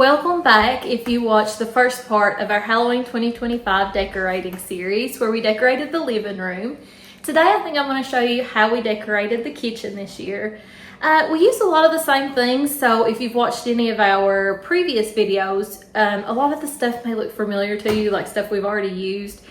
Welcome back if you watched the first part of our Halloween 2025 decorating series where we decorated the living room. Today I think I'm going to show you how we decorated the kitchen this year. We used a lot of the same things, so if you've watched any of our previous videos, a lot of the stuff may look familiar to you, like stuff we've already used.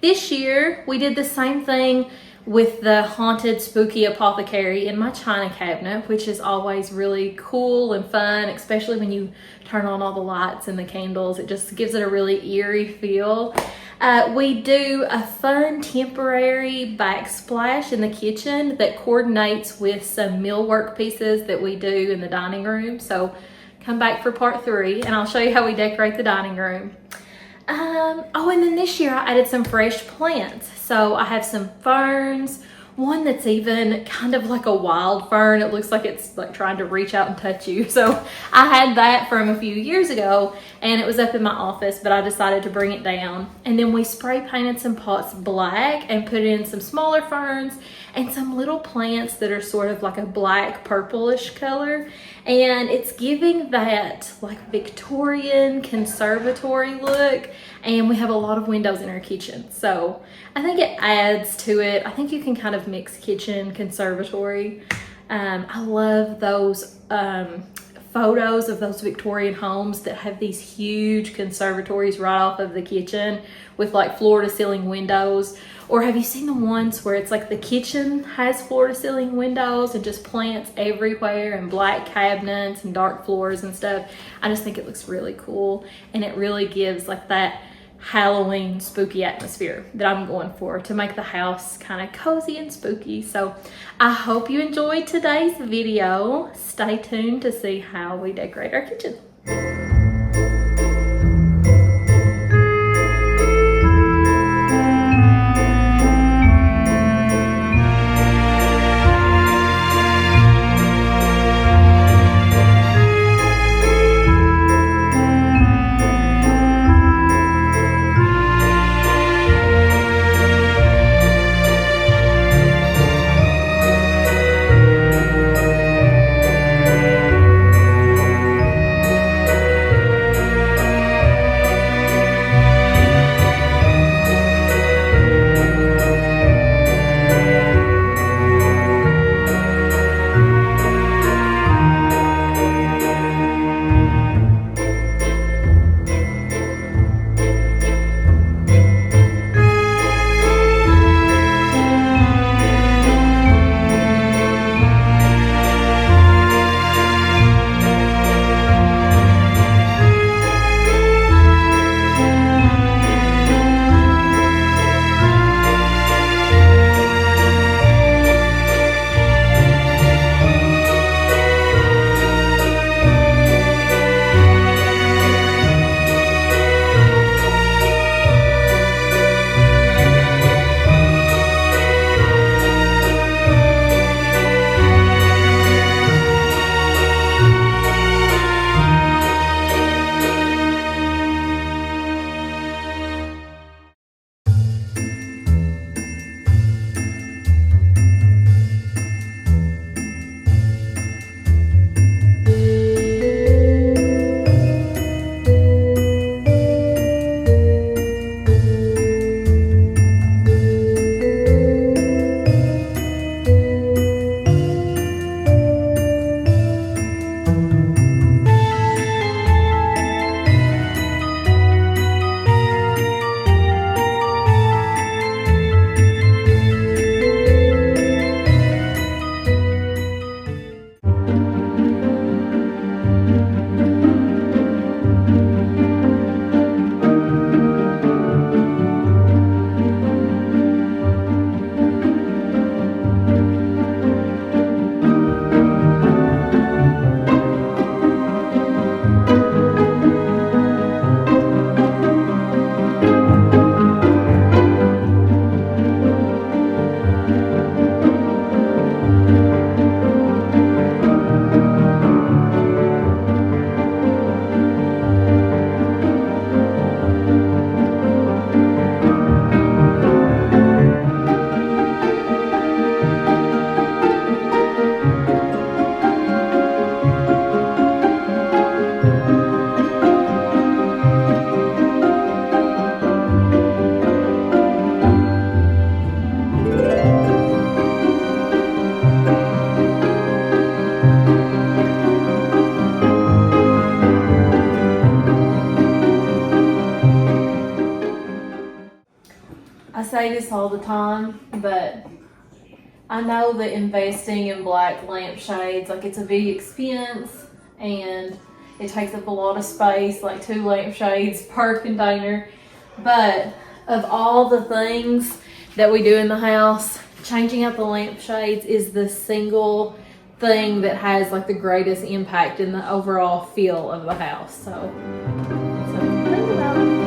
This year we did the same thing with the haunted spooky apothecary in my china cabinet, which is always really cool and fun, especially when you turn on all the lights and the candles. It just gives it a really eerie feel. We do a fun temporary backsplash in the kitchen that coordinates with some millwork pieces that we do in the dining room. So come back for part 3 and I'll show you how we decorate the dining room. And then this year I added some fresh plants. So I have some ferns, one that's even kind of like a wild fern. It looks like it's like trying to reach out and touch you. So I had that from a few years ago and it was up in my office, but I decided to bring it down. And then we spray painted some pots black and put in some smaller ferns and some little plants that are sort of like a black purplish color. And it's giving that like Victorian conservatory look. And we have a lot of windows in our kitchen. So I think it adds to it. I think you can kind of mix kitchen, conservatory. I love those photos of those Victorian homes that have these huge conservatories right off of the kitchen with like floor to ceiling windows. Or have you seen the ones where it's like the kitchen has floor to ceiling windows and just plants everywhere and black cabinets and dark floors and stuff? I just think it looks really cool and it really gives like that Halloween spooky atmosphere that I'm going for to make the house kind of cozy and spooky. So I hope you enjoyed today's video. Stay tuned to see how we decorate our kitchen. say this all the time, but I know that investing in black lampshades, like, it's a big expense and it takes up a lot of space, like 2 lampshades per container. But of all the things that we do in the house, changing out the lampshades is the single thing that has like the greatest impact in the overall feel of the house. So think about it.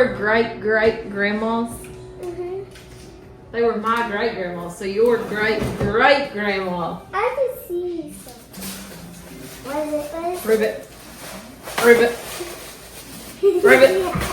your great-great-grandmas? Mm-hmm. They were my great-grandmas, so your great-great-grandma. I can see some. What is it? Ribbit. Ribbit. Ribbit.